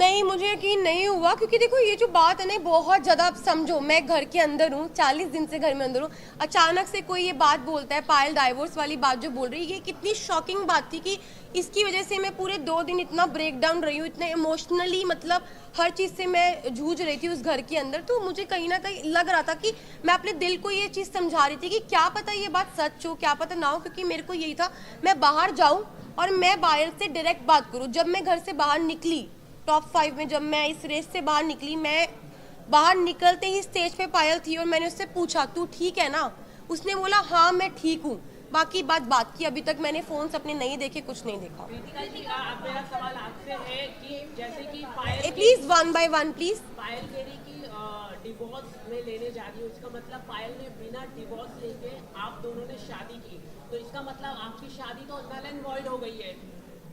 नहीं, मुझे यकीन नहीं हुआ क्योंकि देखो ये जो बात है ना बहुत ज़्यादा, आप समझो मैं घर के अंदर हूँ, 40 दिन से घर में अंदर हूँ, अचानक से कोई ये बात बोलता है, पायल डाइवोर्स वाली बात जो बोल रही है, ये कितनी शॉकिंग बात थी कि इसकी वजह से मैं पूरे 2 दिन इतना ब्रेक डाउन रही हूँ, इतने इमोशनली, मतलब हर चीज़ से मैं जूझ रही थी उस घर के अंदर। तो मुझे कहीं ना कहीं लग रहा था कि मैं अपने दिल को ये चीज़ समझा रही थी कि क्या पता ये बात सच हो, क्या पता ना हो, क्योंकि मेरे को यही था मैं बाहर जाऊँ और मैं पायल से डायरेक्ट बात करूँ। जब मैं घर से बाहर निकली टॉप 5 में, जब मैं इस रेस से बाहर निकली, मैं बाहर निकलते ही स्टेज पे पायल थी और मैंने उससे पूछा तू ठीक है ना, उसने बोला हाँ मैं ठीक हूँ। बाकी बात की, अभी तक मैंने फोन्स अपने नहीं देखे, कुछ नहीं देखा। मेरा सवाल आपसे है कि जैसे कि Payal please one by one please. Payal कह रही कि डिवोर्स में लेने जा रही है, इसका मतलब पायल ने बिना डिवोर्स लेके आप दोनों ने शादी की, तो इसका मतलब आपकी शादी तो नल एंड वॉइड हो गई है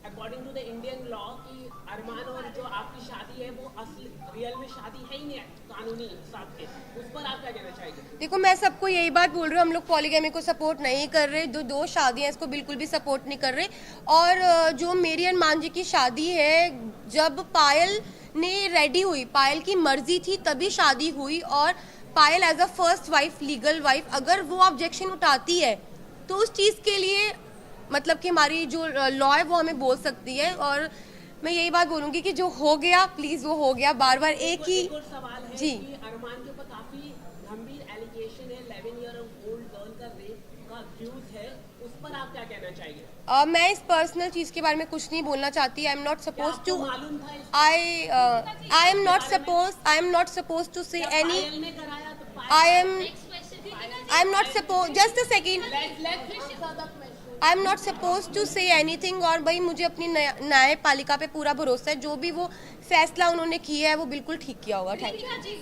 according to the Indian law कि अरमान और जो आपकी शादी है वो असली रियल में शादी है ही नहीं कानूनी हिसाब से। उस पर आप क्या कहना चाहेंगे? देखो मैं सबको यही बात बोल रही हूँ, हम लोग पॉलीगैमी को सपोर्ट नहीं कर रहे, जो 2 शादियां इसको बिल्कुल भी सपोर्ट नहीं कर रहे। और जो मेरी अरमान जी की शादी है, जब पायल ने रेडी हुई, पायल की मर्जी थी तभी शादी हुई, और Payal as a first wife, legal wife, अगर वो ऑब्जेक्शन उठाती है तो उस चीज़ के लिए मतलब कि हमारी जो लॉ है वो हमें बोल सकती है। और मैं यही बात बोलूँगी कि जो हो गया प्लीज़ वो हो गया, बार बार एक ही। एक और सवाल है जी, कि अरमान के ऊपर काफी गंभीर एलिगेशन है, 11 ईयर ओल्ड गर्ल का रेप का अक्यूज है, उस पर आप क्या कहना चाहिए? मैं इस पर्सनल चीज़ के बारे में कुछ नहीं बोलना चाहती। I am not suppose to, मालूम था I am not suppose to say any, Payal ने कराया तो I am not suppose, just a second, I am not suppose to say anything. और भाई मुझे अपनी न्यायपालिका पे पूरा भरोसा है, जो भी वो फैसला उन्होंने किया है वो बिल्कुल ठीक किया होगा। Thank you. जिस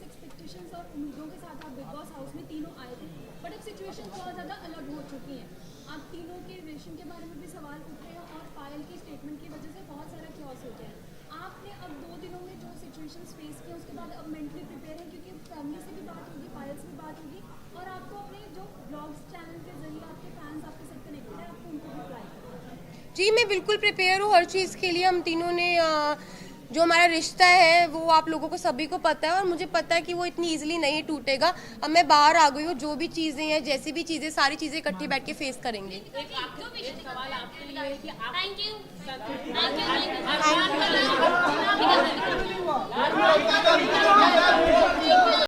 एक्सपेक्टेशंस और उम्मीदों के साथ आप बिग बॉस हाउस में तीनों आए थे, बट अब सिचुएशन बहुत ज़्यादा अलग हो चुकी है। आप तीनों के रिलेशन के बारे में भी सवाल उठ रहे हैं और पायल के स्टेटमेंट की वजह से बहुत सारा क्लॉस हो गया है। आपने अब 2 दिनों में जो सिचुएशंस फेस किए उसके बाद अब मेंटली प्रिपेयर है, क्योंकि फैमिली से भी बात होगी, पायल से भी बात होगी, और आपको अपने जो ब्लॉग्स चैनल के जरिए आपके फैंस आपके साथ कनेक्टेड है, आपको उनको भी रिप्लाई करना है। जी मैं बिल्कुल प्रिपेयर हूँ हर चीज़ के लिए। हम तीनों ने जो हमारा रिश्ता है वो आप लोगों को सभी को पता है, और मुझे पता है कि वो इतनी इजीली नहीं टूटेगा। अब मैं बाहर आ गई हूँ, जो भी चीज़ें हैं, जैसी भी चीज़ें, सारी चीज़ें इकट्ठी बैठ के फेस करेंगे। एक सवाल आपके लिए है कि आप